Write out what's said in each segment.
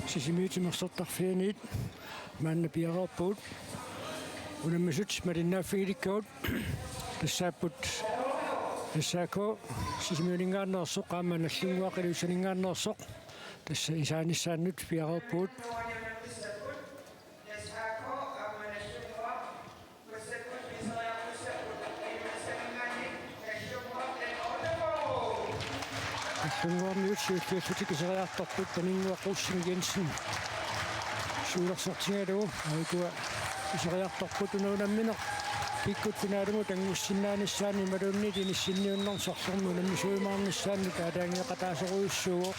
Sisimiyutimersortarfianiit maanna piareerpuut unammisut malinnaaffigilikkaut тассааппут тассаако сисимиулингааннерсоқ qaamma наллунгуақилуссанингааннерсоқ тасса исааниссааннут пиареерпуут аллунгуарниут сиуллиаллутик исериарторпут танингуаққуссин Jensen суулерсортингалу айкуа исериарторпут унуунамминеқ пиккут финаалугу тангуссиннааниссаани малуунни тиниссинниуннэрсорлэрму наммисуимаарниссаани таалаангеқатаасеруйуссууо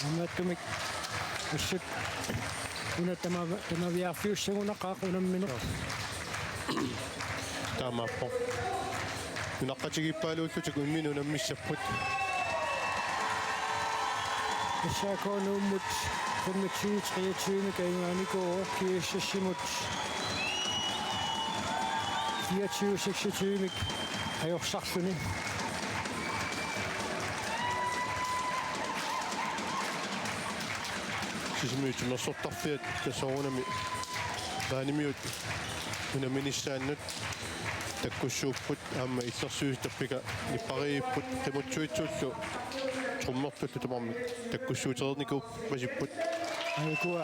амматтумик уссут уна тамавиарфиуссагунақаақ унамминеқ таамааппо наққатигиппаалууллутик уммину наммиссаппут тассаакоонууммут 25-23 каингааникоо кииссассимут 24-26 ajorsarsuni сисимиутимерсортарфиат тасоорунами таанimiut унаminissaannut таккуссууппут аама иллерсуустаппика ниппарииппут qimutsuitsuullu труммертуллу тамарми таккуссуутерерникууп масиппут айкуа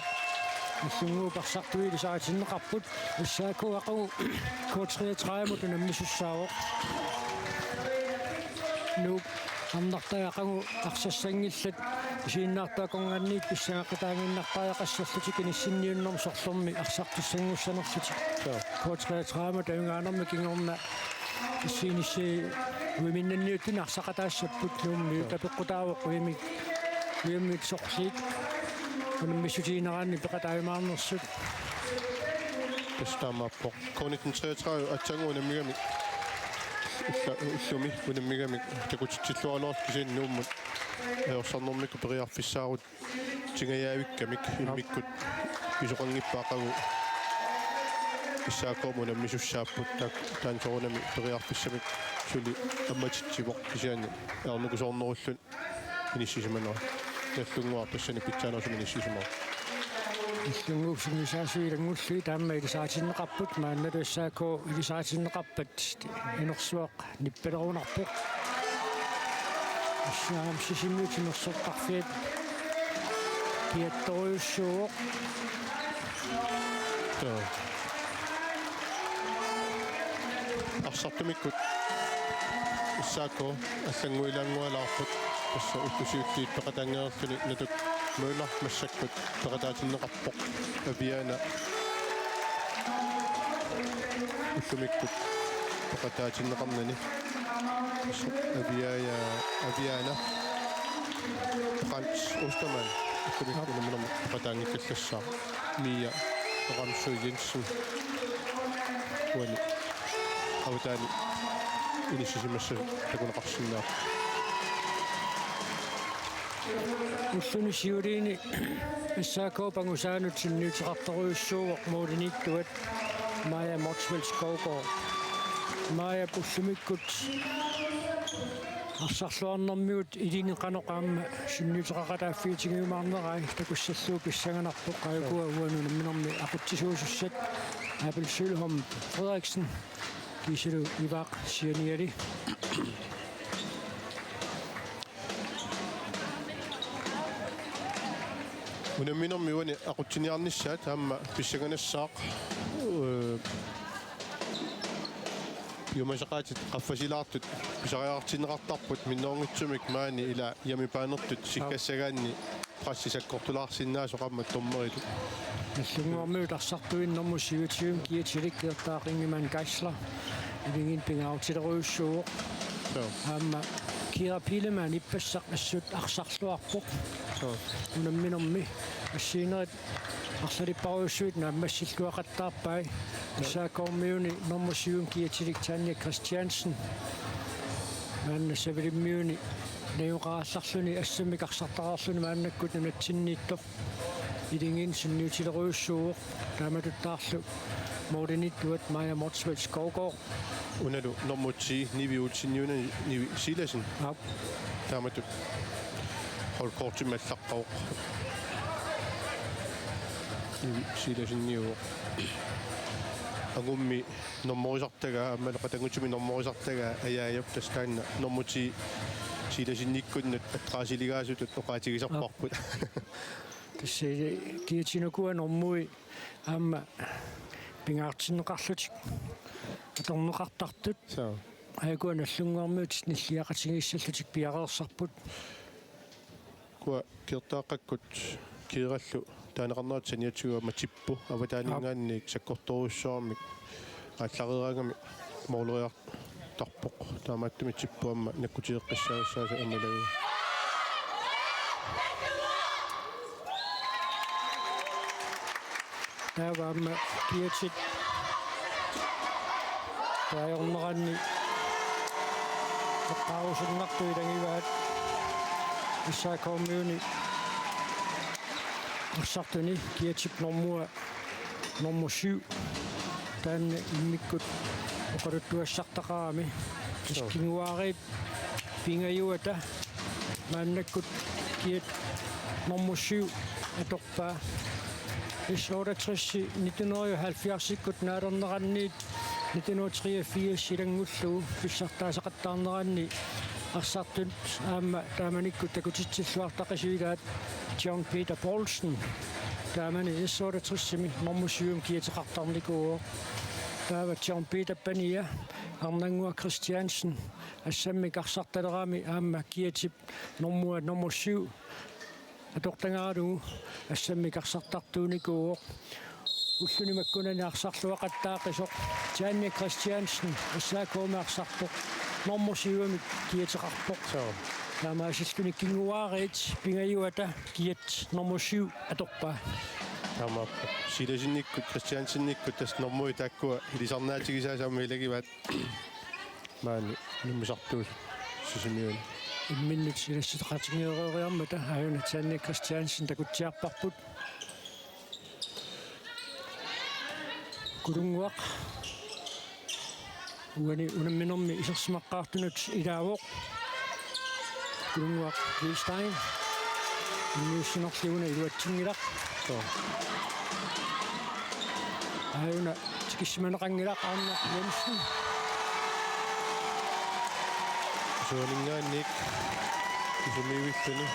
иллунгуупарсартуилисаатиннеқарпут иссаакуақагу K33 унаммисуссаавоқ нук амнартаяқагу арсассангиллат исииннаартаакорнгаанниит писсагаққатаангиннартааяқассерлутик иниссинниуннэрм сорлэрми арсартуссангуссанерлутик K33 тавингаанерми кингорна иссиинисси уиминнанниуттин арсақатаассаппут нуумми тапеққутаавоқ уимит сорлиит унаммиссутиинераанни пеқатаавимаарнерсут тастаамааппо K33 атсангуунаммигами уллуми унаммигами такутитсиллуалоорс кисииннууммут аерсарнэрмикку периарфиссаарут тингаявиккамик иммиккут исоқангиппаақагу иссаакоому наммисуссааппут таансорунами периарфиссамик сули амматитсивоқ кисиани аернукусоорнеруллун иниссисиманера наллунгуар тассани питсаанерсумани иссисимаа иллунгуусимисаасуилангуллуи таама илисаатиннеқарпут маанналуссаако илисаатиннеқарпат инерсуақ ниппелерунарпоқ ассаам сисимиутимерсортарфиат пиатторюссууоқ арсартумиккут иссаако аллангуилаангуалаарпут тасса уллусиуллиит пеқатаангеерлуни натук муулар массаккут пеқатаатиннеқарпоқ авиана уллумиккут пеқатаатиннеқарнани авиана Франц Остерман уллумиккунаминерми пеқатаангиккаллассаа мия Рамсу Jensen уани аутаани иниссисимасса такунеқарсинаа уллуни сиулиини иссаакоо пангусаанут синниутеқарторуйуссууоқ муулиниттуат Maja Motsveld Skovgaard Maja пуллумиккут арсарлуарнэрмиут илинеқаноқаама синниутеқақатааффиитигиумаарнераа такуссаллуу писсаганарпоқ қаюкуа уанунамминерми ақутсисуусуссат Abel Sølholm Frederiksen кисилу иваақ сианиали унамминерми уани ақутсиниарниссаат аама писсаганассаақ юмасақаатит қаффасилаартут писариартинеқартарпут минноонгитсумик маани ила ямипаанертут сиккассагаанни прассисаккортулаарсиннаасо қамма томмерилу иллунгуармиут арсартуиннэрму сиутиум киатиликкиертаақингиман кайслер илингин пингаутилеруйуссууоқ аама Kira Pileman иппассақ ассут арсарлуарпоқ унамминерми ассиинерит арсалиппаруйуссуит нааммассиллуақаттаарпай исаакоормиуни нормусиун киатилик Tanja Christiansen маанна савилиммиуни неуqaassarluni ассамик арсартараарлуни мааннаккут нунатсиннииттоқ илингин синниутилеруйуссууоқ тааматуттаарлу моординиттуат Maja Motsveld Skovgaard unalu normutsi niviutsinniuna nivi silasin ап taamatut holkortimallaqquq silasinniuq agummi normorisortaga ammalaqatangutumi normorisortaga ayaajap taskaanna normuti silasinnikkunnut attraasiligaasutut oqaatigisarparput tässä kiitinukua normui amma pingaartinneqarlutik atorneqartartut so aikuan allunguarmuut nilliaqatigiissаллутик piaqersarput kua kirtaaqakkut kiirallu taanaqarnaat saniatsuga matippu avataaniingaanniik sakkortoruussoormik аалларераагами моолериарtarpoq таамааттуми типпуамма наккутиеққиссаагассааса амалаги тааваама киатит таайорнеранни эққарусуннартуилангиваат исаакооммиуни арсартуни киатип нормуа номер 7 таанна иммиккут оқалуттуассартақарами кискингуарип пингаюата мааннаккут киат номер 7 аторпаа исоратсисси 1970-иккут наалернеранниит 1983 силангуллугу писсартаасақаттаарнеранни арсартут аама тааманиккут такутитсиллуартақисуигаат John Peter Paulsen таамани исоратсиссими номер 7 киатеқартарникуу таава John Peter Pania арнангуа Christiansen ассаммик арсарталерами аама киатип номер 7 атортангааругу ассаммик арсартартууникуу уллунимаккунани арсарлуақаттаақисоқ Janne Christiansen ассаакуумаарсарпоқ номер 7 киатеқарпоқ таамаасиллуни кингуаарит пингаюата киат номер 7 аторпаа таама силасинниккут кристиансинниккут тас нормуи тааккуа илисарнаатигисаасаама илагиваат маани нуммисартуус сисимиуни имминнит силасситеқатингеериориармата аюна Janne Christiansen такутсиарпарпут кулунгуақ уани унамминерми исерсимаққаартунут илаавоқ кулунгуақ Вистайн ньюсинерлуна илуатсингилақ аюна тикиссиманеқангилақ аанна Jensen суалингаанник исумиуиллуни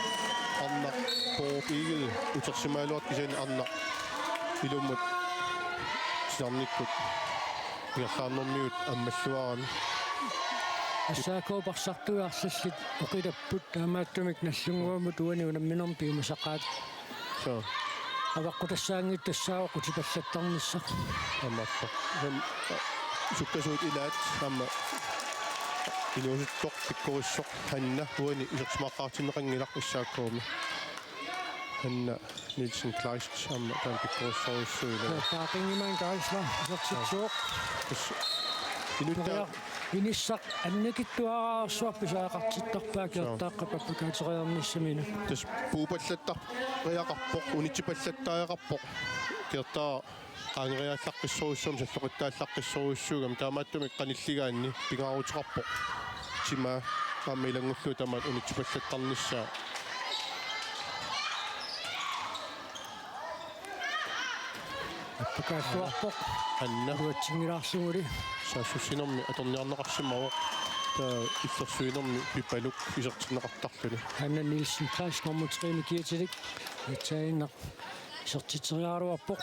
арна поопигил утерсимаалуат кисани арна илуммут сиарниккут иерлаарнэрмиут аммаллуарами ассаакоопарсартуиарлаллит оқилаппут таамааттумик наллунгуамут уани унамминерми пиумасақаат so аваққутассаангит тассаавоқу типаллаттарниссақ аммаппа суккасуут илаат амма илуусуттоқ пиккориссоқ ханна уани илерсимаққаартиннеқангилақ иссааккооми ханна Nielsen Kleist амма таан пиккориссоруссуила таақингимаан каисла исертитсуоқ инутта иниссақ анникиттуаарсуарписаақартиттарпаа киортааққаппа каатериарниссамина тас пуупаллаттар риақарпоқ унитсипаллаттааяқарпоқ киортаа аангериаллаққиссоруссуум саллоқиттааллаққиссоруссуугам таамааттумик қаниллигаанни пингаарутеқарпоқ тима аамилангуллуу тамаат унитсипаллаттарниссаа аппакааллуарпоқ анна руатсингилаарлугули саассуссинерми аторниарнеқарсимавоқ таа иллерсуинерми пипалук исертиннеқартарлуни Hanna Nielsen Kleist номер 3 киатилик итаиннақ исертитериааруарпоқ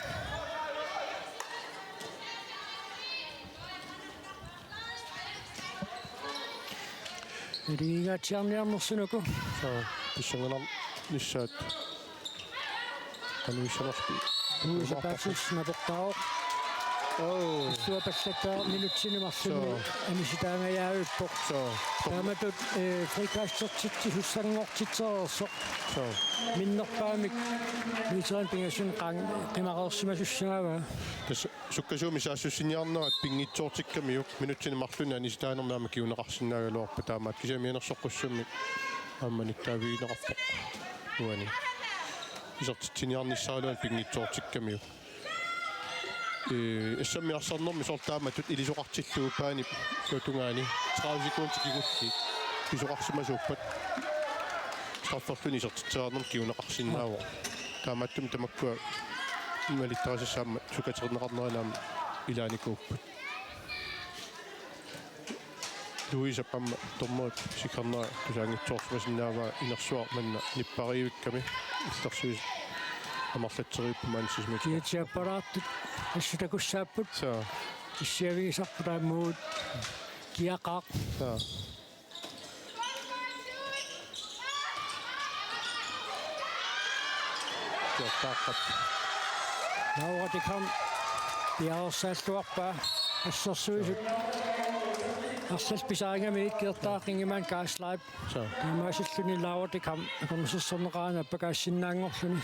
Ригаатиарниарнерсунаку саа писсангенар ниссаат ануисанерпи уусапаатсис напортаоқ суапассаттаа минутсинемарлуни аниситаангаяавиппоқ тааматут фрикастертитти хуссангортитсеерсоқ миннерпаамик мисеран пингасун қимақерсимасуссаава тас суккасууми саассуссиниарнерат пингитсоортиккамиук минутсинемарлуни аниситаанернаама киунеқарсинаагалуарпа таамаат кисамианерсоққуссуммик аамманиттаавигинеқарпоқ уани исертитсиниарниссаалуан пингитсоортиккамиук эссаммиарсарнэрми сортааматут илисоқартиллуупаани лутунгаани 30 секунд кигулли писоқарсимасууппат стафферлүни сертитсеарнер киунеқарсиннаава таамааттум тамаккуа ималиттарасассаама сукатернеқарнеранаама илааникууппут Luisa pamma tommoit sikarnaa tusaangitsoorsumasinaavaa inersuar manna nippaриuikkami illersuis амарлатсериуппумаан сисмит киатсиаппарааттут ассутакуссааппут саа иссиавигисарпутааммуут киақаақ саа тиартааққат науратикам пиарсааллуарпаа ассерсуисут арсал писаангами иккертаақингимаан кааслайп саа таамаасиллуни лауратикам акормуссернеқаана аппакаассиннаангорлуни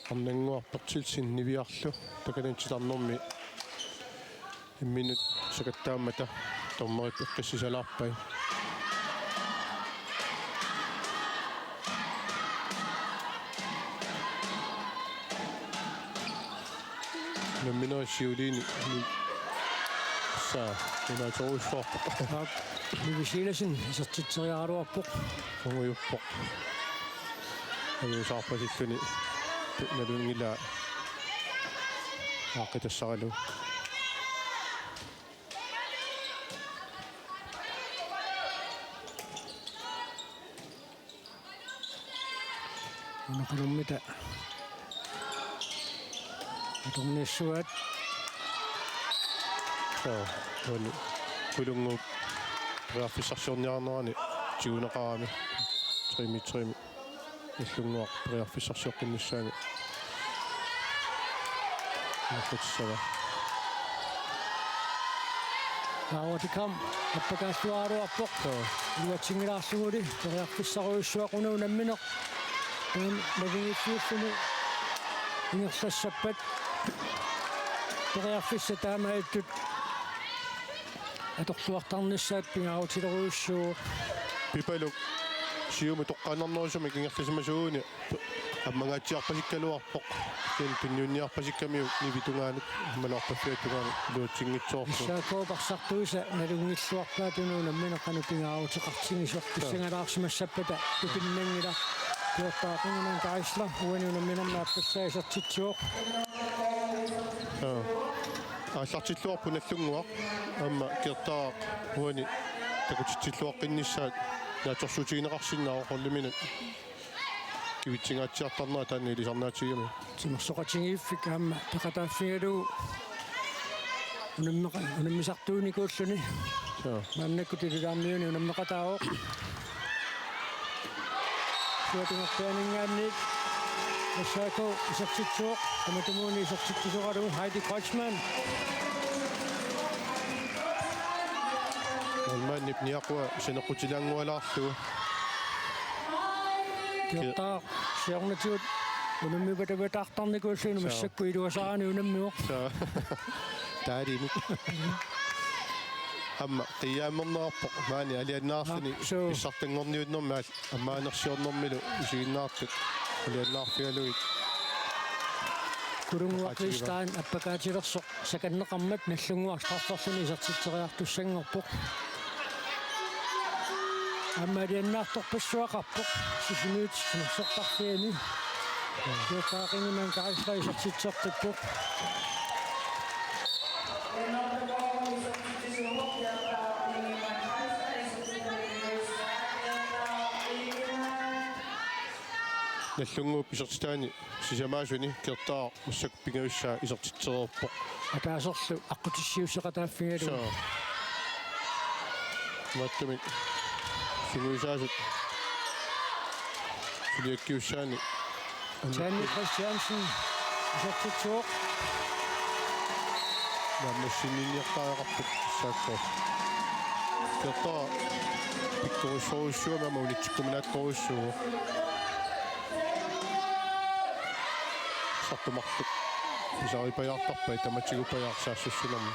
арнангуарпертилсин нивиарлу таканантиларнэрми имминут сакаттаамата тормерит эққиссисалаарпай номинациулини саа инаторуссуарпа нивисиласин исертитсериааруарпоқ онгуйуппоқ аюусаарпасиллуни налунгила аақитассаралу унақалуммита атормниссуат саа тони кулунгу преаффиссарсиорниарнерани тигунеқарами трими иллунгуар преаффиссарсиоққиннссаани нахутсава лауратикам аппакаассуааруарпоқ луатсингилаарсугули периарфиссаруйуссуақунуу намминеқ таам навигиссуussуни ингерлассаппат периарфисса таамааттут аторлуартарниссаат пингаарутилеруйуссуу пипалук сиуми тоққаннарнерусуми кингерлисимасууни аммагаатсиарпасиккалуарпоқ кин пинниунниарпасиккамиу нивитунгаанут малаарпаффиатунгаанут луутсингитсоорпу саакоопарсартуиса налунгиллуарпаа тунуу намминеқану пингаарутеқартигисор писсангалаарсимассаппата тупиннангила киортаақингунан каисла уануу намминернааппассаисертитсуоқ ааллартиллуарпу наллунгуа амма кертаа уани такутитсиллуаққиннссаат нааторсуутигинеқарсинаа орлуминут кивитсингаатсиартарнера таани илисарнаатигами тимерсоқатингииффик аама пеқатааффигалуу унаммисартууникууллуни мааннаккутилулаарниуни унаммеқатаавоқ суатингорпианингаанниит ассаако исертитсуоқ аматумууни исертитсуоқалу хайди крочман олмааннип ниақуа синеқутилаангуалаарлугу киортаа сиорнатиут унаммипатаватаартарникууллуни массакку илуасаани унаммиоқ таарини амма қиаамернерарпоқ маани алианнаарлуни иссартангорниуннэрмаал аммаанерсиорнэрмилу исигиннаартут алианнаарфигалуит курунгуақистаан аппакаатилерсоқ саканнеқармат наллунгуар таарсарлуни исертитсериартуссангорпоқ амма алианнаарторпассуақарпоқ сисимиут синерсертарфиани киортаақингиман каисла исертитсертиппоқ наллунгуу писертаани сисамаасуни кертаа массак пингависсаа исертитсереерпоқ атаасерлу аққутиссиуссеқатааффигалу маттамик сигуисаасут филиаккиуссаани Тани Кристиансен исертитсуоқ наммассинниартаареқарпут сааккоо кертаа пиккорисоруссуама маулитсиккуминаатторуссуу сартумартук писарипаjaartarpai таматигупаjaarсаассуссунарми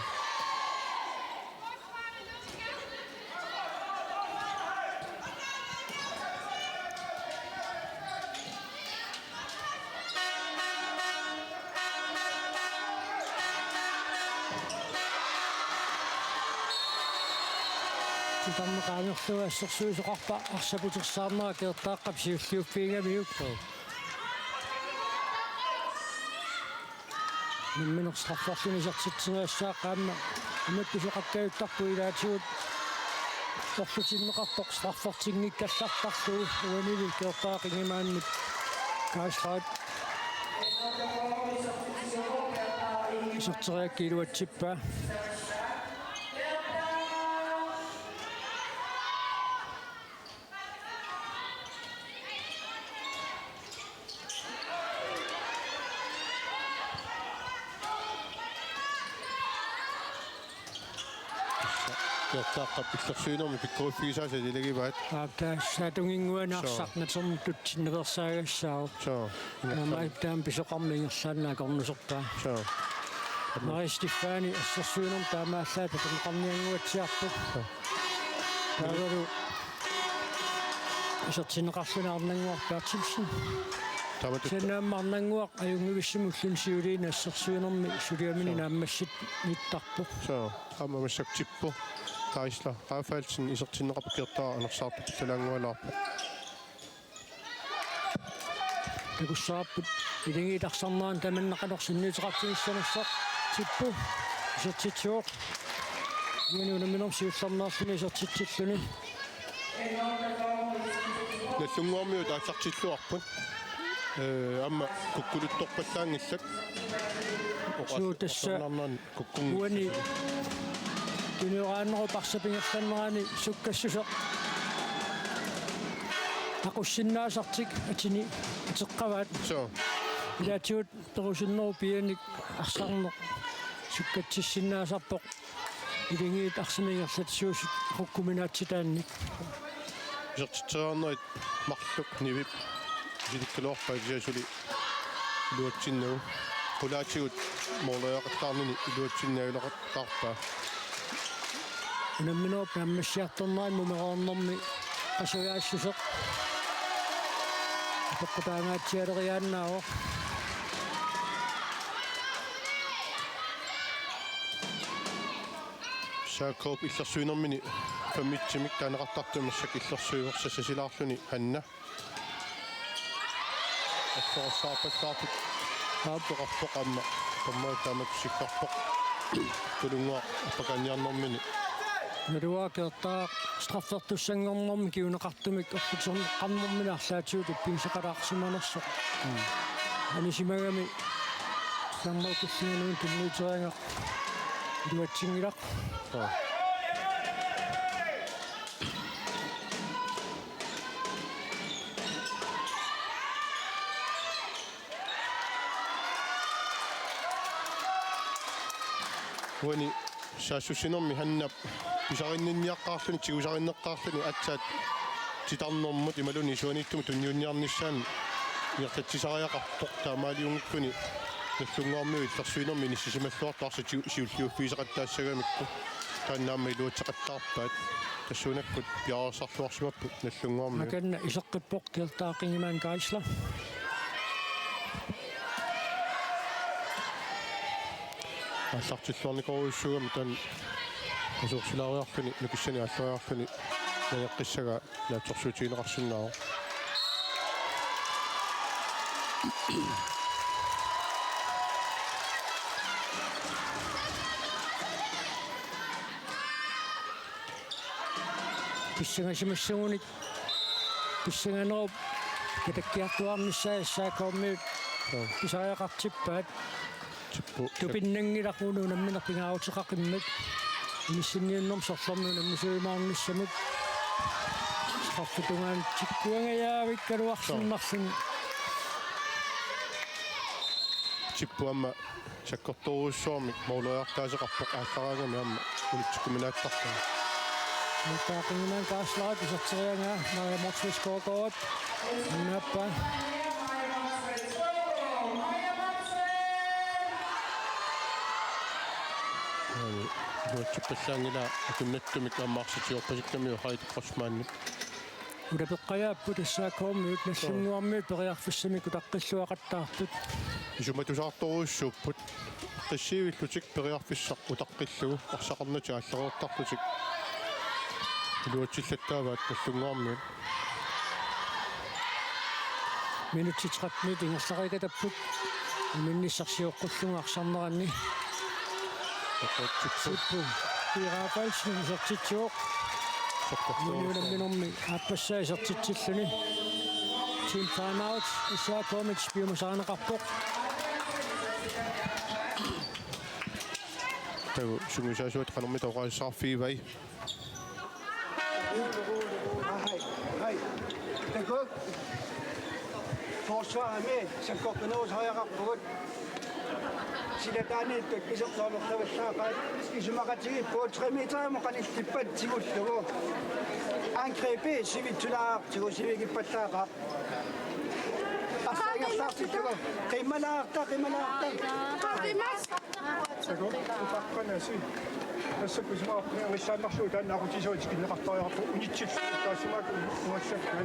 титарнеқаангерлуга ассерсуисоқарпа арсапутерсаарнера кертааққап сиуллиуффиингамиук минерстраффорсинисертитсериассааққаама иматтусоқаккаюттарпу илаатигут торлутиннеқартоқ страффортингиккаллартарлуу уанили кертаақингимааннут кааслаат сортериаккилуатсиппаа кертааққап иллерсуинерми пиккуиффигисааса илагиваат саатунгингуанаарсарнатэрм тутсинневерсаагассаау соо намаиттаам писоқармингерлаанаа корнусорпаа соо Maria Stefani ассерсуинерм таамааллаа татеқарниангуатсиарпу таавару исертинеқарлунаарнангуарпаатсимсин таматут сенааммарнангуақ аюнгивиссимуллун сиулиина ассерсуинерми сулиамини нааммассит ниттарпу соо амамассактиппу таисла qaafaалтин исертиннеқарпу кертаа анерсаарту талаангуалаарпу такуссааппут илингииларсарнаан таманнақалорсинниутеқартигиссанерсақ типпу исертитсуоқ юнунаминор сиулларнаарлуни исертитсиллуни наллунгуармиу тааллартиллуарпут амма куккулутторпаллаангиллак суу куккун уани юниорааннеру парсапингерланнерани суккассусоқ aqussinnaasartik atini iteqqavaat соо илаатиут перусиннеру пианик арсарнеқ суккатсиссиннаасарпоқ илингиит арсимингерлат суусит хуккуминаатситаанник исертитсериарнерит марлук нивип жидиккалуарпаа жиасули илуатсиннагу пулаатигут моолеақаттаарнини илуатсиннагалеқартаарпаа унамминоо паммассиарторнеран мумероорнэрми асуяассусеқ апоққутаангаатсиалериааннаавоо саакоп иллерсуинермини фамитсимик таанеқартартумассак иллерсуиверсасасилаарлуни ханна ассорсаарпассаартут ааппеқарпоқамма таммаа таамаксиккарпоқ тулунгуа аппаканиарнэрмини налуаакертаа страффертуссангорнэрми киунеқартумик орлутерн қамнэрминарлаатиут иппинсеқалаарсиманерсоқ анисимагами саммалкуссингануун туллуутерианга дуатсингилақ уани саассусинерми ханнап писариннинниаққарлуни тигусариннеққарлуни атсаат титарнэрмут ималуни суаниттуми тунниунниарниссаан иертатсисариақарпоқ таамаалиунгуккуни наллунгуармиу иллерсуинерми ниссисималлуартаарса сиуллиуффисеқаттаассагамикку тааннаама илуатсеқаттаарпаат тассуунаккут пиарсарлуарсимаппут наллунгуарми маканна исеққиппоқ кертаақингимаан каисла аллартиллуарникоруйуссугами таан асуурсилаариарлуни нукиссани аллуариарлуни наеққиссага лаатсорсуутигинеқарсиннаава писсангасимассагуник писсанганеру катаккиартуарниссаассаакауммиут писариақартиппаат типпу тупиннангилақуну намминерпингаавутеқақиммат миссинниуннэрм сорлэрми наммисуимаарниссамут сқарфутунгаан тиккуангаявиккалуарсиннарлун типпуамма саккорторуссуармик моолеартаасеқарпоқ ааллараагами амма улитсиккуминааттартаа таақингимаан кааслаат исертерианга Maria Morsvik-Skovgaard наппа нуатсуппаллаангила акуннаттумик аммаарситиорпасиккамиу хаитеққарсмаанник улапеққаяаппу тассаакоормиут наллунгуармиут периарфиссамику таққиллуақаттаарпут исуматусаарторуйуссууппут қиссиивиллутик периарфиссақ утаққиллугу арсақарнати ааллеруортарлутик илуатсиллаттааваат таллунгаарми минутти 30 ингерларикатаппут минниссарсиоққуллунга арсарнеранни сиппу пираапалсин сертитсуоқ минуламминорми аппассаа сертитсиллуни team timeout исаакомич биумасаанеқарпоқ тау сунгусаасуат канарми тоқаиссаарфивай Hej. Den går. Forsvaret med, så går den også højere op på rødt. Sida tani, det er så klart, at der vil sige, at man kan sige, på 3 meter, man kan ikke tippe til ud. Angrebet, så vi tuller, så vi ikke på der. Asal yang tak sih tu, kemana tak. Sego, tak nasi. Nasi kusma, ni saya maksud dan aku tisau sikit nak tahu apa unicip. Tak semua macam ni.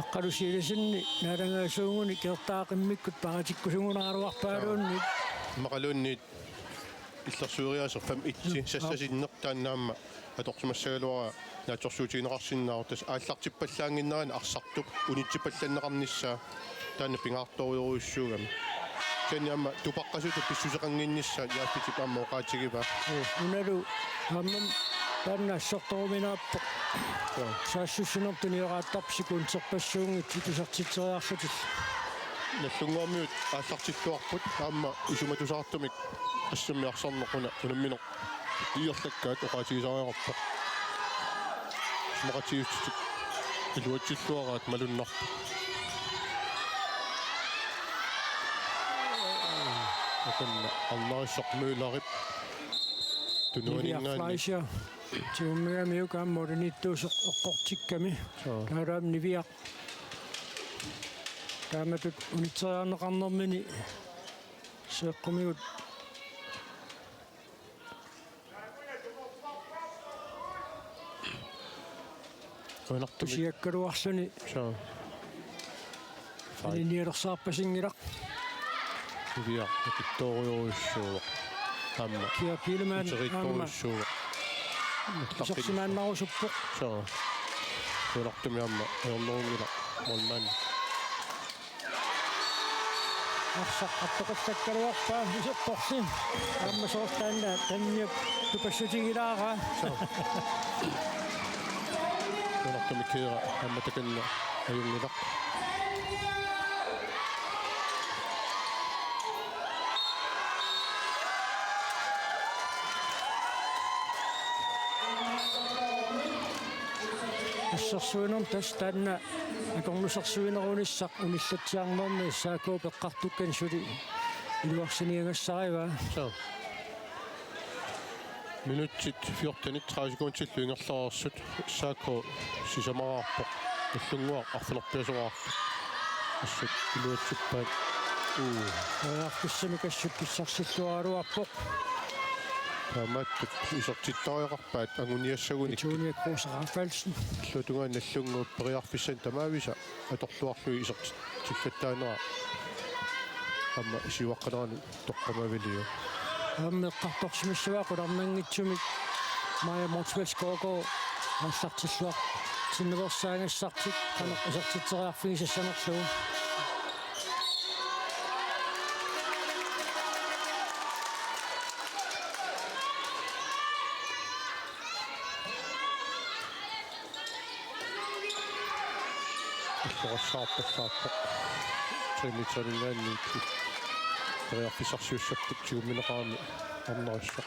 аққалусииласинни наалангаасуугуни кертаақиммиккут паратиккусугунааруарпаалуунни мақалуунниит иллерсууриасер фам итси сассасиннертааннаама аторсумассагалуара нааторсуутигинеқарсиннаару тас ааллартиппаллаангиннерани арсартуп унитсипалланнеқарниссаа таана пингаарториуруйуссуугами кэнниама тупаққасута писсусеқангиннissaа яаффитип аама оқаатигива уналу аммам тааннаассорторуминааппо саассуссунертуниорааттарпсикун серпассуунгит тусартитсериарсутил наллунгуармиут ааллартиллуарпут аама исуматусаартумик ассаммиарсарнеқуна унамминеқ иерлаккаат оқаатигисариақарпо смақатиуттик илуатсиллуараат малуннарпу аканна аллариссақмууларип тунуанингаани флайшер тиуммиамиукаам модерниттуусеқ эққортикками таалаам нивиақ тааматут унитсериарнеқарнэрмини сеэққумигут тусиаккалуарлуни алиниалерсаарпасингилақ нивиақ китториоруссууа амма киа пилман территориуссууа сорсимааннарусуппоқ саа кулартумиамма ернерунгила молман арсаққаттоқаттаккалуарпаа исерторси аама соортаанна танниуп тупассутигилаара кулартуми кира амма таканна аюнгилақ ассерсуинерм тас таанна акорнусерсуинерунissaq униллатсиарнерми саакуу пеққартуккан сули илуарсиниангассарива саа минутит 14:30 секундтиллу ингерлаарсут саако сисамаарпоқ уллунгуа арфинерпиасуаарпу ассут илуатсуппаат аарписсами кассут писсарсиллуаралуарпоқ таамааттут исертиттариақарпаат агуниассагуник тууниаккуусарафалсин лутунгаан наллунгуп периарфиссан тамаависа аторлуарлуи исертиттаанера амма исиуаққанерани тоққамавилиу аммеққарторсимиссуаа қуларнангитсумик мая мотвелского ассартиллуар синневерсаангассартик қанақ исертитсериарфигисассанерлугу рассаарпассаарпа трилитерингаанни периарфисарсиуссартик тигумминеқарами арнерисса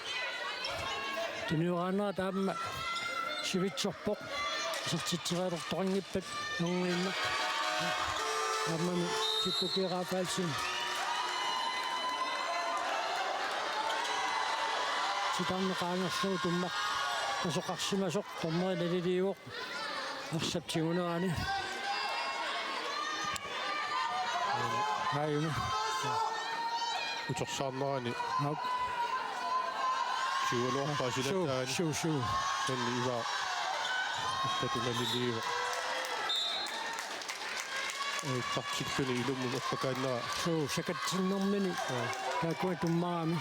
туниораанера таама сивитсорпоқ исертитсериалерторангиппат нунгиимма аммани типпукиераапаалсин ситарнеқаангерлугу туммақ тасоқарсимасоқ торнерилалилиуоқ арсаптигунерани Айна. утерсаарнерани Ап. чиулуарпаасилатаани Шуу. тэнни ива иттатуналилиива тартиллуни илуммун оппакааннера Шуу сакатсиннэрмини таакуа туммаами.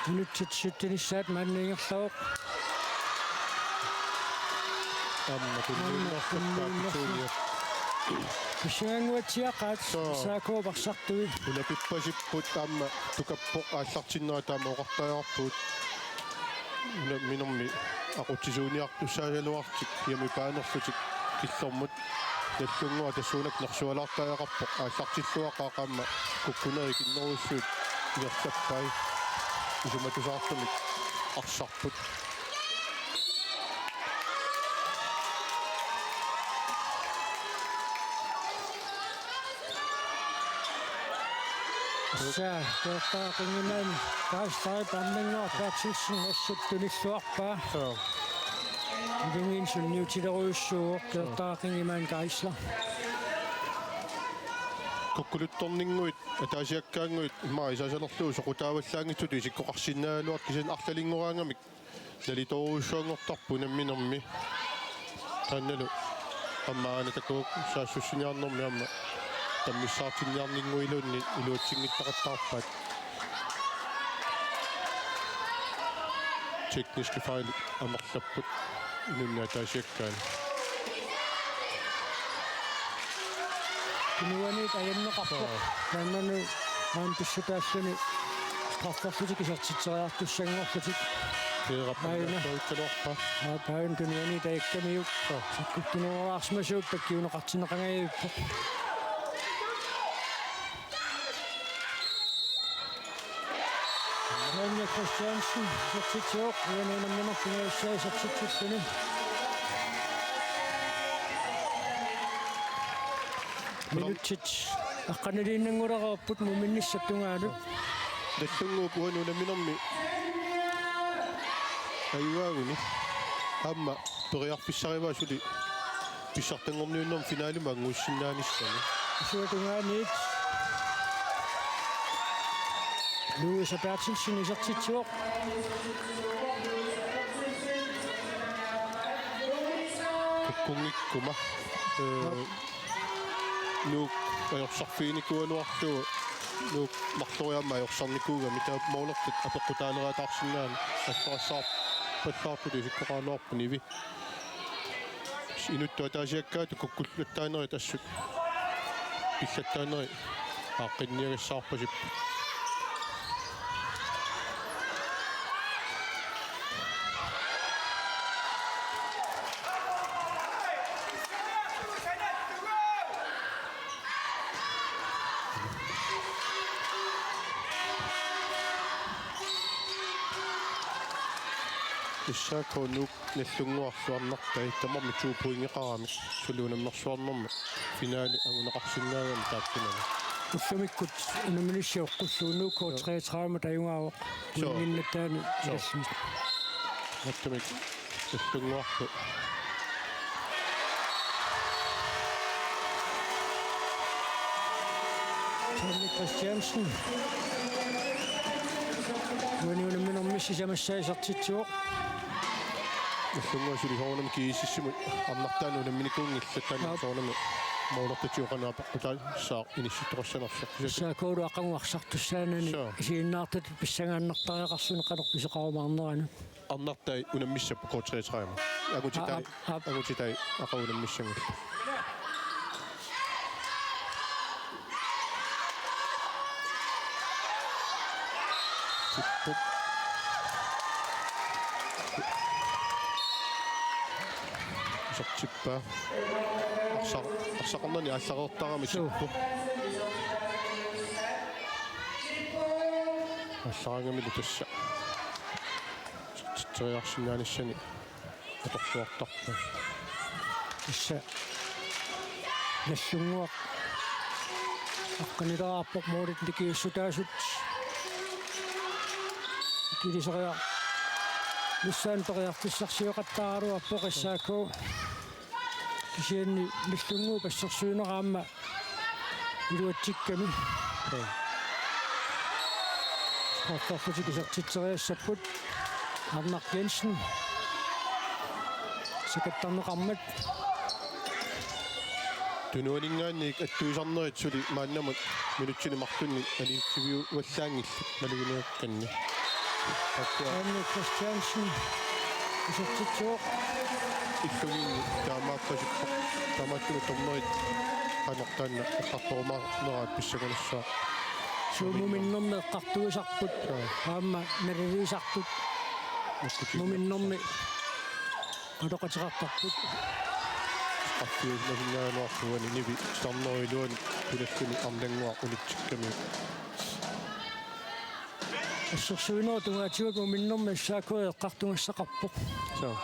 Minutsit syttinissäät männingersaoq. Amma tunniinnersuqqaaqisuunia. Pisianguatiaqaat saakuuparsartui. Unapippasipput amma tukappoq aallartinnerua taama oqartajarput. Minermi aqutisuuniartussaagaluartik yami paanerlutik killormut nallungua tassuunak nersualaartaajaqarpoq aallartilluaqaaqaamma kukkuneri kinnerussuut ilertappai isumatusaartumik arsarput. Saa kertaaqingiman kaastai pannangaarpaatsilsin ossuttunissuarpaa. Dingin sunniutileruussuuq kertaaqingiman kaisla. Kukkuluttorninguit ataasiakkaanguit maa isaasalerluu soqutaavallaangitsut isikkoqarsinnaaluart kisan artalinguraangamik nalitoruussuangortarpu namminermi tannalu ammaana takuuk saassussiniarnermi amma tammissaartinniarninguiluunni iluutsinngittaqattaarpaat tekniski fejl amerlapput inunni ataasiakkaan Kinuanit ajanneqarpoq. Taannanu ampissutaassani straffarlutik isartitseriartussangorlutik. peerappaitoittalorpa Päin kinuanit aikkamiuk. Sakkuttinuaraarsmasuut pakkiuneqartineqangajuppoq. Anja Christiansen, isartitsiuq. Uanunamminerpingaussaa isartitsitsuni. Minutsit aqqaniliinnangulererput muminnissattungaanu. Dallunguup uanunamminermi ayuaaguni amma periarpissarivaasuli pissartangorniunnerm finaalima nguussinnaanissani Suutungaaniit. Louis Bertelsen isartitsiuq. kukkungikkuma nuuk ajorsarfiinikuanuarluu nuuk marloriaama ajorsarnikuuga mita moolertit apeqqutaaleraataarsinnaani assarassаар pallaarput isikkoqaaluarpunivi inuttu ataasiakkaatu kukkullattaaneri tassut pillattaaneri aaqqinniagassаарpasippu Issaakkuunuk nallunguarluarnartai tamarmi tuupuingeqaramik suluunammersuarnermi finaali anguneqarsinnaagami taakkunani Ussamikkut unaministiuq qulluunuukku 33 tajungaavoq. Kunninnattaani ilassmit. nattamik nallunguarlu Anja Christiansen. Uanunamminermissi samassaa isartitsiuq. nallunguasuli soornami kiisissimut arnartaanu unamminikuungillattaani soornami moolertatiuqanaapaqqutaa saa inissittoqassanarsak Saakuulu aqanguarsartussaanani isiinnaartat pissangaannartariaqarsuni qalerpiseqarumaarneranu. arnartai unammissappu kootreetraama agutitai aqaunammissangulla tippup sortippaa arsaqarnani аллареэртарами tippu алларангамилу тасса титтериарсинааниссани аторлуартарпа Issa наллунгуақ аққанилераарпоқ муулит никиуссутаасут килисериа миссаан периартиссарсиоқаттааруарпоқ иссаакку кисианни наллунгуу пассерсуинераама илуатсикками Хаттаффутик исертитсериассаппут Арнар Jensen секаттарнеқармат Tunuaningaannik attuisarnerit suli maannamut minutsini martunni aliitsiviu uallaangillu maluguniakkanni. Anne Christiansen. Isotitsuoq. Illugiinni taamaappasippa taamaattunu tornerit qanortaanna eqqartorumaarneraat pissakunassaa. Suumuminnermi eqqartuisarput aamma naririisarput muminnermi qaloqatiqartarput qafiullasinaanuarluani nivi sarneriluani pulassuni arlanguar unittikkami assersuinoo tungaatigut muminnermi issaakua eqqartungassaqarpoq saa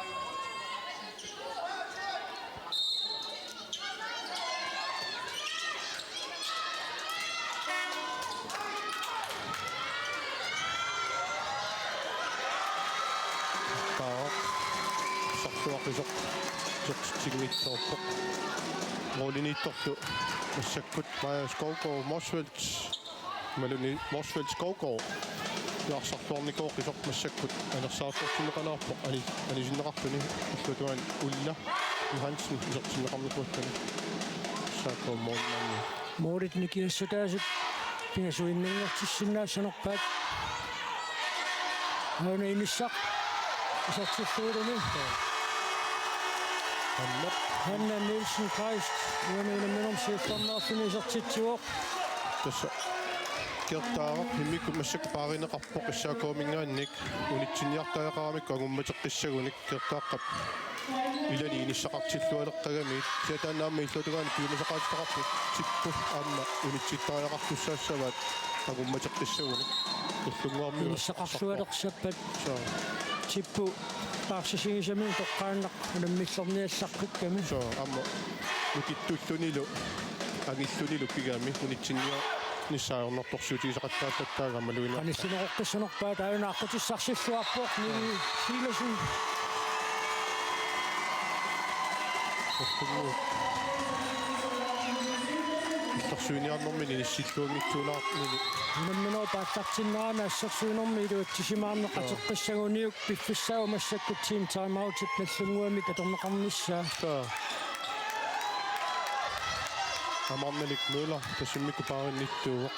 sarsuaqisoq soqsitigniitsoorpoq rooliniittorlu massakkut Maja Skovgaard Morsfeldt maluni Morsfeldt Skovgaard yaarsorluarnikooqisoq massakkut anersaartorsineqalaarpoq anisinneqartuni illutuan ulla Johansen isortinneqarnikuuttani saakkoommoornaanni moorit nikiassataasut pingasuinningertissinnaassanerpaat haunainnissaq isartilluuluni Hanna Nielsen Christ uaniinamminum siittarnaarluni isartitsuoq tässä kertaaraq himmikku massakku paarineqarpoq issaakuumingaannik unitsinniartajaqaramikku agummateqqissagunik kertaaqqat ilani inissaqartillualeqqagami siataannaamma illutugaani piimasaqaatitaqarput tippu aamma unitsittariaqartussaassavaat agummateqqissagunik ullunguarmi inissaqarlualeqsappat tippu paarsisigisami toqqaannaq unammillerniassaqqikkami so aamma nukittullunilu agillunilu pigami unitsinnia nissaarnertorsuutigisaqattaatattaagamma luina qanissuneqoqqissunerpaat aunaaqqutissarsilluarpoq nigi siilasun Illersuiniarnermini nissilluungitsuulaarnini unamminoo paattartinnaana assersuinermi iluattisimaarne qateqqissaguniuk piffissaumassakkut time outit nallunguami tatorneqarnissaa taa amarnalik nuula tassimmikku paarinniittuuq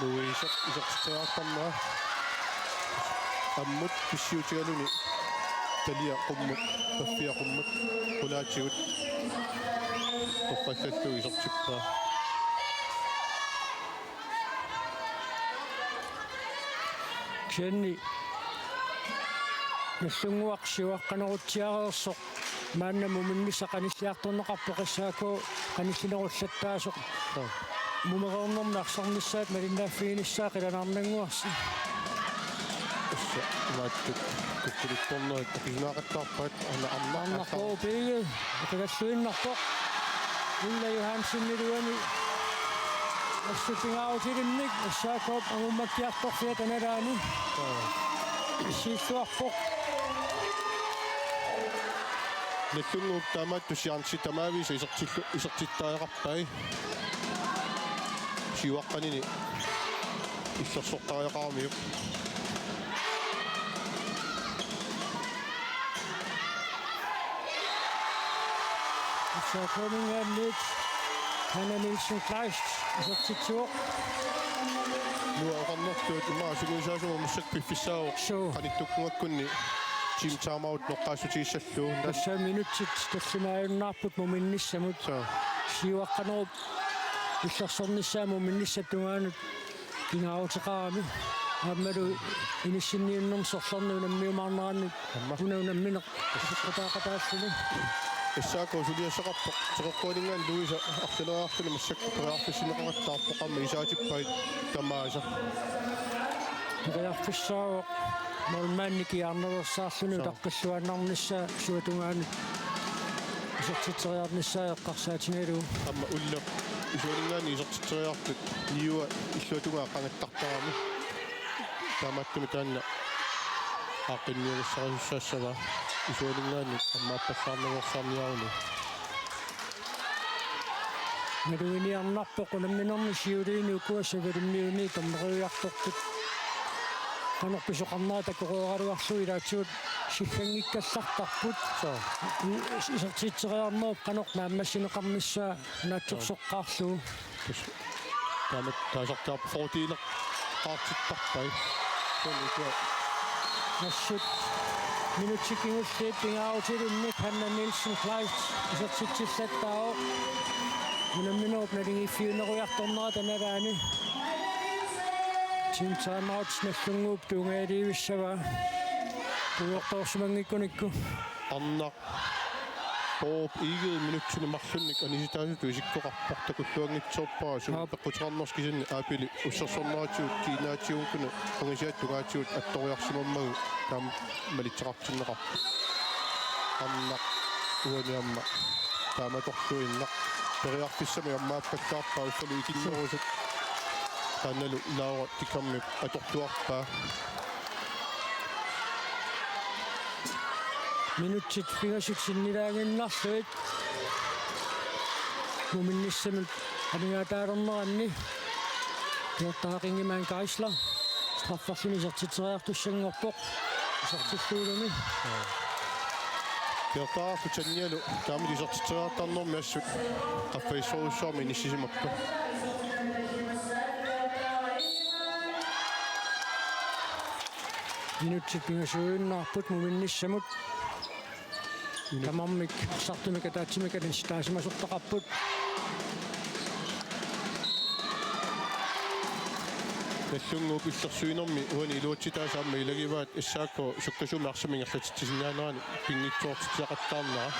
luiisaq isartiqaartarnera ammut pissiutigaluni talia qummut paffia qummut qulaatigut toqqallallu isartippaa Jenny nallunguaqsiuaqqanerutsiareersoq maannamu minnisaqanissiartorneqarpoqissaako qanislinerullattaasoq mumereernermi arsarnissaat malinnaaffiinissaa qilanarnanguarsi assa maattut kukkulittornerit aqisnaaqattaarpaat ana arnarpoo piige qilalluinnarpoq ulla Johansenniluani assutigautilinnik assaakoob angummakkiartorfiat analaani issiilluarpoq nallunguuk taamaattu siarnsitamaaviisa isertittaajaqarpai siuaqqanini illersortariaqaramiuq assaakuumingaanniit Hanna Nielsen Christ isartitsuoq nuaqarnertuut imaasuguisaasuma massakpiffissaaoq Sure. qanittukkungakkunni team timeout noqqaasutigissallu tassa minutsit tallimaajunnaarput muminnissamut siuaqqanerup illersornissaamu minnissattungaanut kingaauteqarami aammalu inissinniunnersorlorni unammiumaarnerannut unammineq qataaqataalluni issaako suliassaqarpoq teqeqquaningaan luisa artaleriartuni massakku prearfissineqangattaarpoqamma isaatippait tamaasa Riarfissaaoq molmaannikiarnerersaarluni taqqilluannarnissaa suatungaanut isartiteriarnissaa eqqarsaatigalu amma ulle isuuningaani isertiteriartut niua illuatugaa qangattartarami taamaattumi taanna aaqinniugiссарисуссаассава isuuningaani аммааппассаарнагуорсаарниарuni Naluiniarnarpoq unamminermi siuliini ukuassavalimmiuni torneruiartortut канорписоқарнаа таккореораруарсуилаатсуут силлангиккассартарпут исертиитсериарнеруп канор нааммассинеқарниссаа наатсорсоққарлуу Damit taasartaap fortiiler qaartittarpai. Sonikuat. нассут минутсикингуллиит пингаарутилунник Ханна Нилсен Клайс исертиитсиллаттао минамминеруп налингиффиунеруйарторнера таналаани тимтаамаут наллунгууп туунгаалиивиссава туйорторсумангиккуникку Anna Bob igel minuutsini marlunnik anisitaasut usikkoqarportakulluangitsorpaa suupeqqutiqarnerskisinni aapili ussersorneraatiut kiinaatiunkunu qongisiattugaatiut attoriarsimammagu taam malitseqartinneqarpu Anna uaniamma taamatorluinnaq periarpissami ammaapakkaarpaa ussalu ikinnerusut taannalu laura tikammi atorluarpaa минутсит фигасиксиннилаагиннарлуит муминниссамут анигаатаалернеранни тиортаақингимаан кайсла страффарсини сертитериартуссангорпоқ сертиллуулуми Тиортаарлу танниалу таамили сертитериартарнэрми ассут qaffaisorussuarmi nissisimappa минутсит фигасуиннаарпут муминниссамут тамаммик сартумика таатсимика таасимасортақарпут Таллунгууп иллерсуинерми уани илуатситаасаамма илагиваат иссаакко суктасуми арсамингерлатитсисинаанерани пингитсуортитиақаттаарнера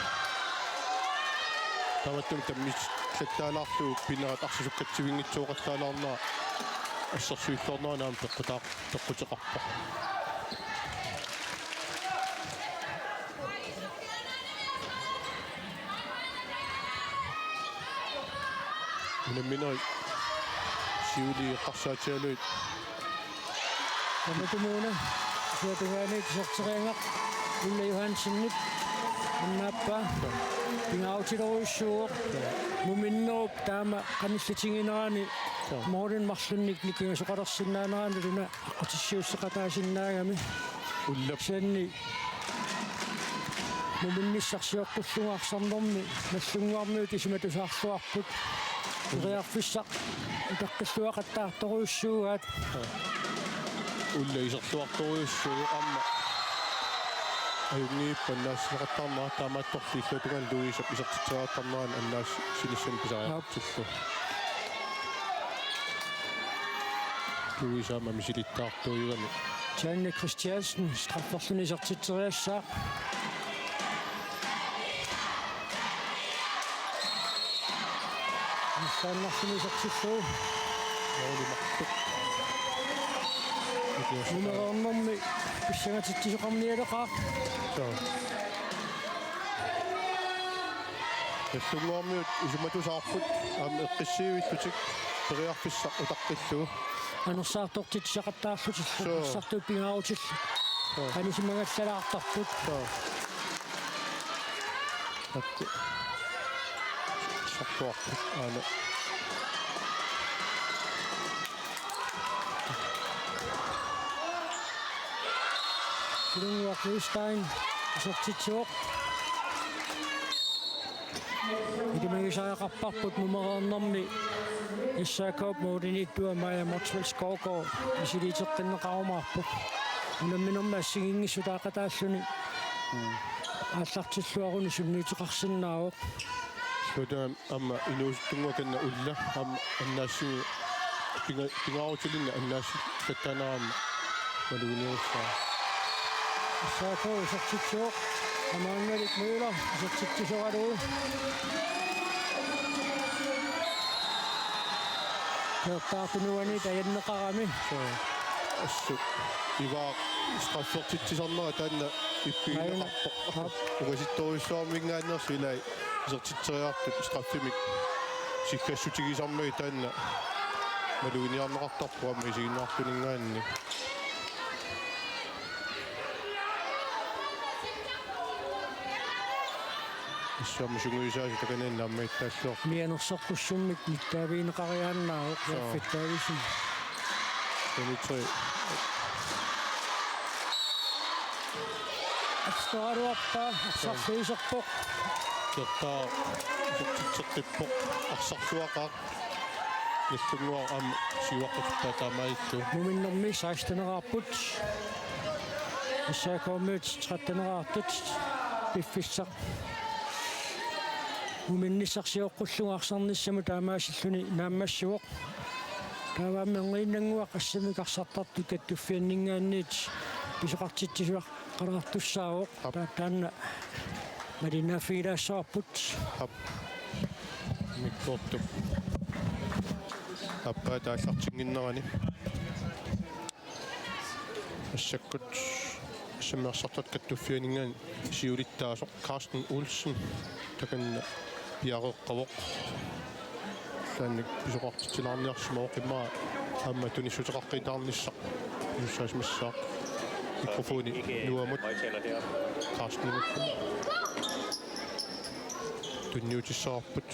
таматтум таммис клаттаалаарлуу пинерат арсисуккатсивингитсууқаттаалаарнера ассерсуиллорнеранаам пеққутеқарпа Minä siuli qarssaatialuit таматумууна суатугаанит сортериангақ улла Юхансиннит аннааппа пингаутилоруйссууоқ муминнеруп таама каниллатингинерани моорин марлунник никингасоқалерсиннаанерани луна аққутиссиуссеқатаасиннаагами ullap сианни муминниссарсиоққуллугаарсарнэрми наллунгуармиут исуматусаарлуарпут реарфиссақ итаққиллуақаттаарторуйссуугаат ulla iserluartoruussuu amma ayungiippannaassinеқаттаарнаа таамаатторлиллутуган луисап исертитсерааттарнеран аннаас силиссан писариартиллу луисаама мисилиттаартуйугами Janne Christiansen strafferлуни сертитсериассаа саннарсини сертиллуу оолимартук нумерорнэрми писсагатитсисоқарниалеқаа Таллунгуармиут исуматусаарпут аама эққиссиивиллутик периарфиссақ утаққиллугу анерсаартортитсақаттаарлутиллу сарту пингаарутилл канисимагаллалаартарпут атти сартуарпут аана Лунгуарлуистайн сертитсуоқ идимагисаақарпарпут нумерорнэрми иссаакоп моодиниттуа мая мотсвелскоко исилиитеққиннеқарумаарпут унамминерма ассигингиссутаақатааллуни ааллартиллуаруни сунниитеқарсиннаавоқ Sudah amma inuustunnga kanna ulla amma annaasi pingaarutillinna annaasi tattanaama maluuniussa иссаакоо сертитсуоқ амаангалик муула сертитсисоқалуу кертаартунуани таяннеқарами assu ivaa straffertitsisarnera taanna ippiinneqarpo ugasittoriussuarmingaannersu ilai isertitseriartut straffimik sikkassutigisarmagi taanna maluuniarneqartarpu amma isiginnaartuningaanni issуамма сунгуисааси таканеэнна аммаиттааллуор мианерсарпуссуммик миттаавиинеқариааннаавоқ яффиттаависин Dimitri астуаруаппа арсарфиисерпоқ Тертаа сертиппоқ арсарсуақаа нissungua am siwaquttaa taamaittu муминнэрми саастэнераарпут исаакооммит траттэнераартут пиффиссақ муминниссарсиоққуллугаарсарниссаму таамаасиллуни нааммассуоқ тааваамменгииннангуа қассамикарсартарту каттуффианнингаанниит писоқартитсисуақ қараартуссаавоқ таанна маринаафигилаассаарпут миккоорту аппаа тааллартингиннерани ассаккут саммерсартат каттуффианингаан сиулиттаасоқ Карстен Улсен таканна пиареққавоқ таанник писоқартитилаарниарсимаоқ иммаа амма тунissутеқарқитаарниссақ юссаасмассаақ микрофони нуамут Карстен тунниутиссаарпут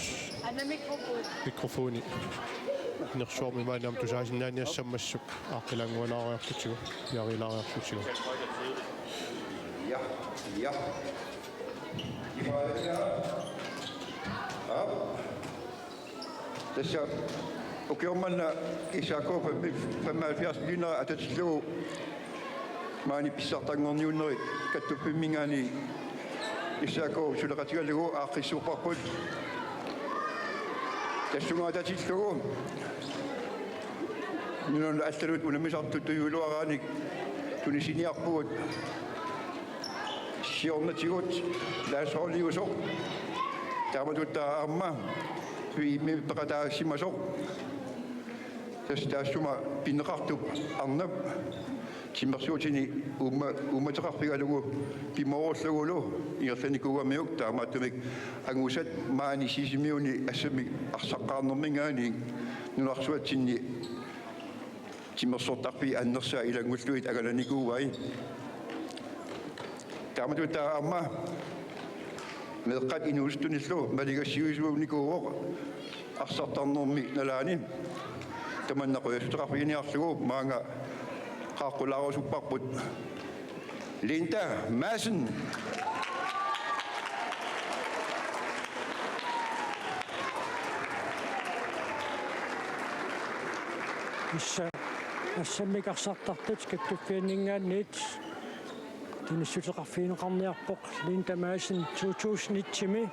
микрофони нерсуарми маанам тусаасиннааниассаммассук ааққилангуанаариарлутигу ярилаариарлутигу Ja. Tässä okiomanna isako 75 lina atatlu maani pissartangorniunnerit kattupimmingaani isako sulaqatigalugu aaqissuuqarput tassungaatatillugu nunun allalut unamisartut tuyuluaraani tunisiniarpugut siornatigut laasrooliusoq taamatuttaa amma piimi peqataasimasoq tastaassuma pinneqartup arnap timmersuutini ummateqarpigalugu pimororlugulu igerlanikuuamiuk taamaattumik angusat maani sisimiuni assamik arsaqqaarnermingaani nunarsuatsinni timmersortarpi annersaa ilangulluit agalanikuuai taamatuttaa amma meeqqat inuustunillu maligassiuisuunikuuoq arsartarnermi nalaani tamannaquyassuteqarpiiniarlugu maanga qaqqulaarusupparput Linda Madsen ассаммикарсартартут каттуффианнингаанниит тунissутеқарфиинеқарниарпоқ Linda Madsen 2019ми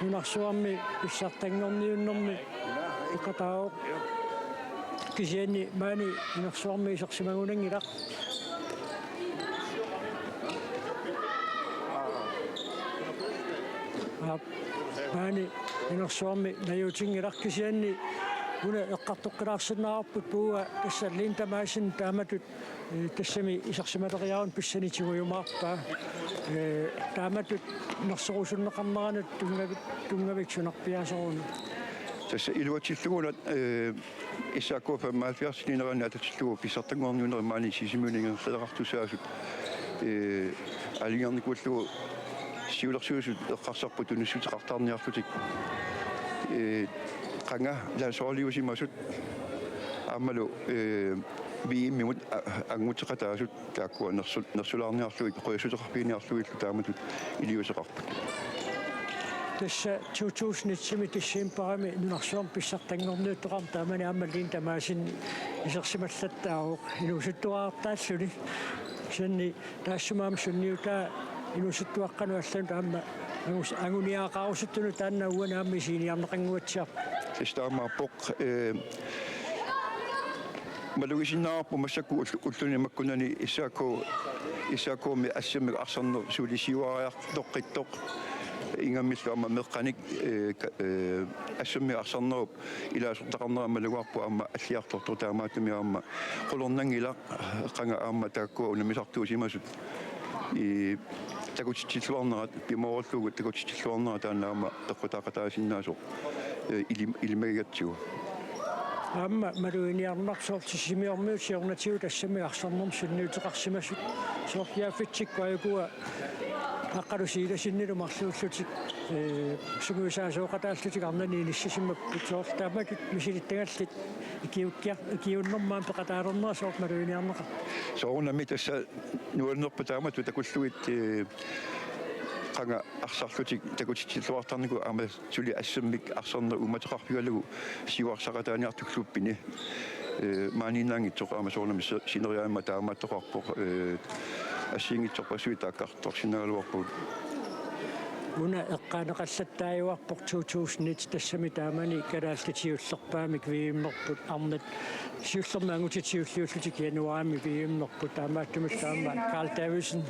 нунарсуарми писсартангорниуннэрми икатаавоқ кисиани маани нунарсуарми исерсимагунангилақ маани нунарсуарми наюутингилақ кисиани уна эққартоққилаарсинаарпут пууа тасса Linda Madsen тааматут тассами исерсималериарун писсанитигуйумаарпаа тааматут нерсерусуннеқарнеранут тунгавиксунарпиасеруну tässä iluatillugullat isako 75 linerani atatilluu pissartangorniunermaani sisimuningen federartusaasut aliarnikullugu siulersuusut eqqarsarput tunissutеқартаарниарлутик qanga laasorliusimasut aammalu biimmimut angutеқатаасут тааккуа нерсулаарниарлуит qoyassuteqarpiiniarluillu taamatut iliuseqarput тасса 2019ми тассиимпарами нунарсуам писсартангорниуттоқар таамани аама Linda Madsen исерсималлаттаавоқ инусуттуаартааллуни санни таассумаам сунниутаа инусуттуаққану аллану таама агуниаақарусуттуну таанна уанаамми синиарнеқангуатсиар тестаамаарпоқ малугисинаарпу массакку уллуни маккунани исаакууми ассамик арсарнер сулисиуариартоққиттоқ ингаммиллу амма меққаник ассамми арсарнеруп илаасортақарнера малугаарпу амма аллиарторту таамаатами амма qulornangila qanga амма таакку унамисартуусимасут и такутитсилуарнерат пимороллугу такутитсилуарнера тааннаама теққутаақатаасиннаасо илимагатсуу аама малуиниарнарсоортисимиормиу сиорнатиу тассами арсарнерм сунниутеқарсимасут соорьяаффитсиккуаюкуа аққалусиила синнилумарлууллутик сугуисаасооқатааллутик арнани ниссисиммаппут соортаамакит мисилиттагаллит икиуннэрмаан пеқатаалернера соорт малуиниарнеқа соорунами тасса нуалнерпутаама тутакуллуит qanga arsarlutik takutitsilluartarniku ama suli assammik arsarner umataqarpigalugu siuarsaqataaniartukluuppini maaniinnaangitsoq ama soornami sineriaama taamaattoqarpoq ассингитсорпасуи тааккарторсинагалуарпут уна эққаанеқаллаттааюарпоқ 2000 тассами таамани калаалтитиуллерпаамик виимнерпут арнат сиуллермаангутитиуллиуллутик януаами виимнерпут таамааттумаллаама Карл Дависен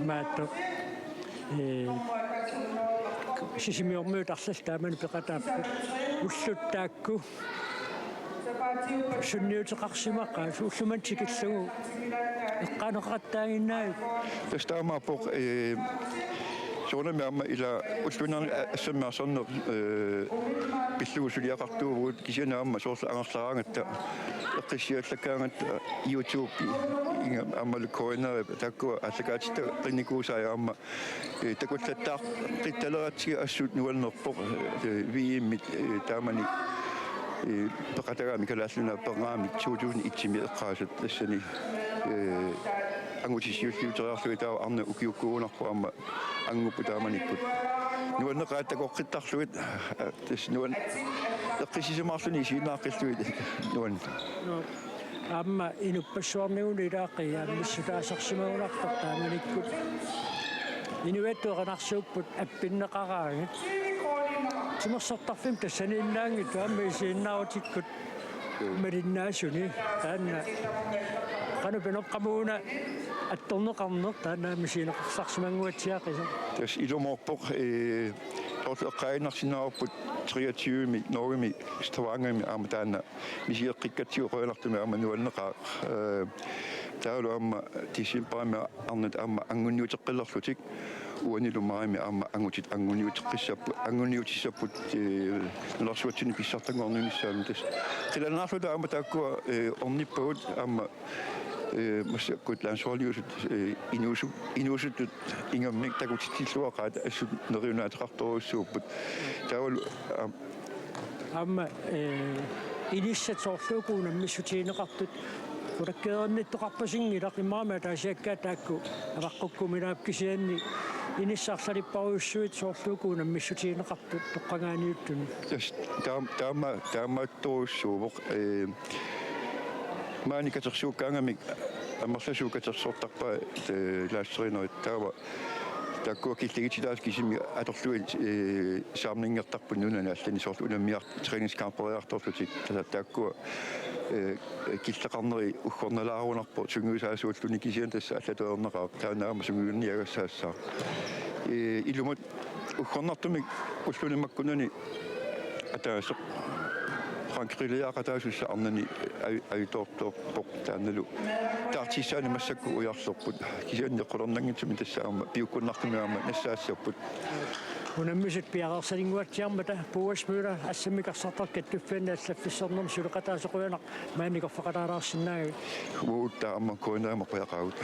маатто сисимиормуут арлал таамани пеқатааппут уллуттаакку сунниутеқарсимаққа уллумантикиллугу эққаанеқаттаагиннааю тастаамаапоқ соонами амма ила уллунаар ассаммаасорнер пиллугусулиақартуувгут кисинаамма соорла ангерлараангатта эққиссиаллаккаангатта YouTube инга аммал коинер такку аллакаатита qinikuusaaja амма такуллаттаа қитталератсига ассут нуалнерпоқ вииммит таамани пеқатагаами калааллуна пеқаами 2001 эққаасат тассани ангутисиуллиутериарлуи таа арна укиуккуунарпу амма ангуппу тааманиккут нуаннеқааттакоққиттарлуит тас нуан эққисисимаарлуни сиинааққиллуит нуан амма инуппассуарнигуни илааққиа миссутаасарсимагуларпар тааманиккут инуаттуэқанарсууппут аппиннеқараага тимерсартарфим тассанииннаангит таамми сииннааватиккут мариннаасуни таанна канупенеққамууна атторнеқарнер таанна мисинеқарсарсимангуатсиақиса тас илуморпоқ торлеққаинарсинаарпут 23ми норми ставангами амтаана мисиеққиккатсиуқойлартуми амануалнеқаа таалу амма тисимпаами арнат амма ангунниутеққиллерлутик уанилумаами амма ангутит ангунниутеққиссаппу ангунниутиссаппут нерсуатсини писсартангорнунissaami тас қиланаарлута амма тааккуа орниппагут амма массаккут лансуалиусут инуусуттут ингамник такутитиллуақаат ассут нериунаатеқарторуссууппут таавал амма иниссатсоорлуукуна миссутиинеқартут ураккеерниттоқарпасингилақ имаама таасиаккаа таакку аваққуккумилаап кисианни иниссаарлалиппаруйуссуит соорлуукуна миссутиинеқартут тоққангааниуттуни таамаатторуссуувоқ maanikатерсууккаангамик аммерласуукатерсортарпа лаастеринерит таава такку киллигитилаас кисими аторлуит саамнингертарпун нунана аллани соорлу унаммиар тренинскампериарторлутик такку киллеқарнери уггорналаарунарпо сунгуисаасууллуни кисиан тасса аллатуернеқаа таанаама сунгуинниагассаассаа илумут уггорнартумик уллунимаккунани атаасеқ франкрилиақатаасусса арнани аюторторпоқ таанналу таартиссаани массакку уярлерпут кисианнеққулернангитсуми тассаама пиуккуннартумиаама нассаассаппут унаммисут пиарерсалингуатсиармата пуасмула ассаммикарсартаркат туффианна аллаффиссернерм сулеқатаасеқуянақ маанникорфақатаалаарсинаагами уутта амма коинаама қиақаагут